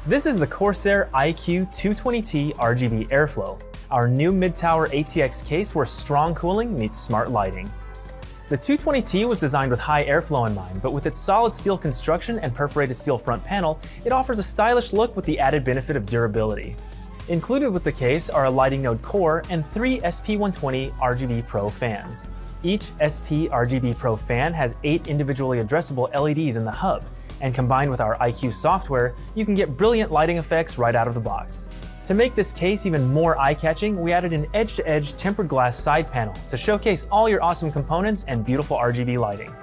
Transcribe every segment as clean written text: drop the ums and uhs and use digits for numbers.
This is the Corsair iCUE 220T RGB Airflow, our new mid-tower ATX case where strong cooling meets smart lighting. The 220T was designed with high airflow in mind, but with its solid steel construction and perforated steel front panel, it offers a stylish look with the added benefit of durability. Included with the case are a lighting node core and 3 SP120 RGB Pro fans. Each SP RGB Pro fan has 8 individually addressable LEDs in the hub, and combined with our iCUE software, you can get brilliant lighting effects right out of the box. To make this case even more eye-catching, we added an edge-to-edge tempered glass side panel to showcase all your awesome components and beautiful RGB lighting.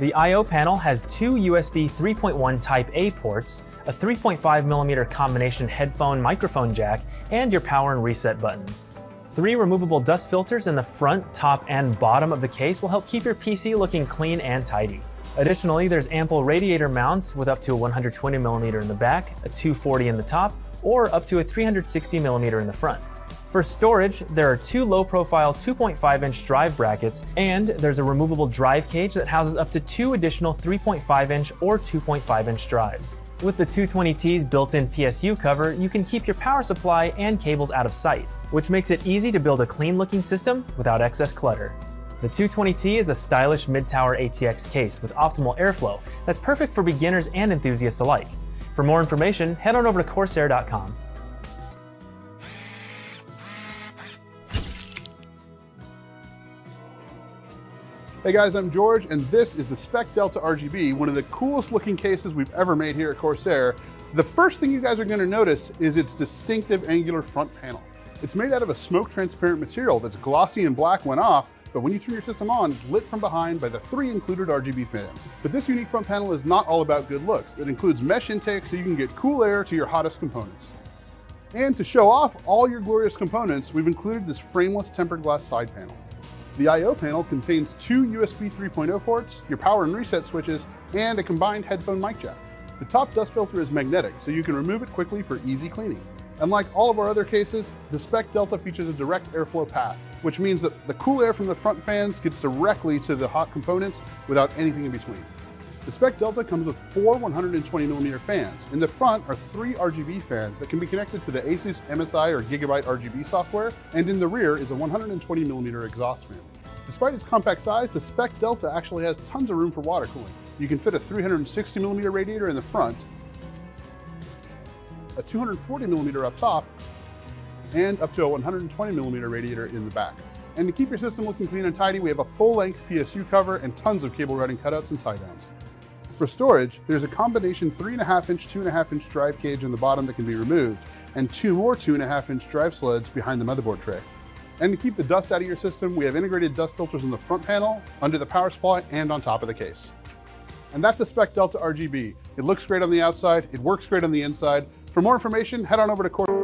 The I/O panel has 2 USB 3.1 Type A ports, a 3.5mm combination headphone microphone jack, and your power and reset buttons. 3 removable dust filters in the front, top, and bottom of the case will help keep your PC looking clean and tidy. Additionally, there's ample radiator mounts with up to a 120mm in the back, a 240 in the top, or up to a 360mm in the front. For storage, there are 2 low-profile 2.5-inch drive brackets, and there's a removable drive cage that houses up to 2 additional 3.5-inch or 2.5-inch drives. With the 220T's built-in PSU cover, you can keep your power supply and cables out of sight, which makes it easy to build a clean-looking system without excess clutter. The 220T is a stylish mid-tower ATX case with optimal airflow that's perfect for beginners and enthusiasts alike. For more information, head on over to Corsair.com. Hey guys, I'm George, and this is the SPEC-Delta RGB, one of the coolest looking cases we've ever made here at Corsair. The first thing you guys are going to notice is its distinctive angular front panel. It's made out of a smoke transparent material that's glossy and black when off, but when you turn your system on, it's lit from behind by the 3 included RGB fans. But this unique front panel is not all about good looks. It includes mesh intake so you can get cool air to your hottest components. And to show off all your glorious components, we've included this frameless tempered glass side panel. The I/O panel contains 2 USB 3.0 ports, your power and reset switches, and a combined headphone mic jack. The top dust filter is magnetic, so you can remove it quickly for easy cleaning. Unlike all of our other cases, the SPEC-Delta features a direct airflow path, which means that the cool air from the front fans gets directly to the hot components without anything in between. The SPEC-Delta comes with 4 120mm fans. In the front are 3 RGB fans that can be connected to the ASUS MSI or Gigabyte RGB software, and in the rear is a 120mm exhaust fan. Despite its compact size, the SPEC-Delta actually has tons of room for water cooling. You can fit a 360mm radiator in the front, a 240mm up top, and up to a 120mm radiator in the back. And to keep your system looking clean and tidy, we have a full-length PSU cover and tons of cable routing cutouts and tie-downs. For storage, there's a combination 3.5-inch, 2.5-inch drive cage in the bottom that can be removed, and 2 more 2.5-inch drive sleds behind the motherboard tray. And to keep the dust out of your system, we have integrated dust filters in the front panel, under the power supply, and on top of the case. And that's the SPEC-Delta RGB. It looks great on the outside, it works great on the inside. For more information, head on over to Corsair.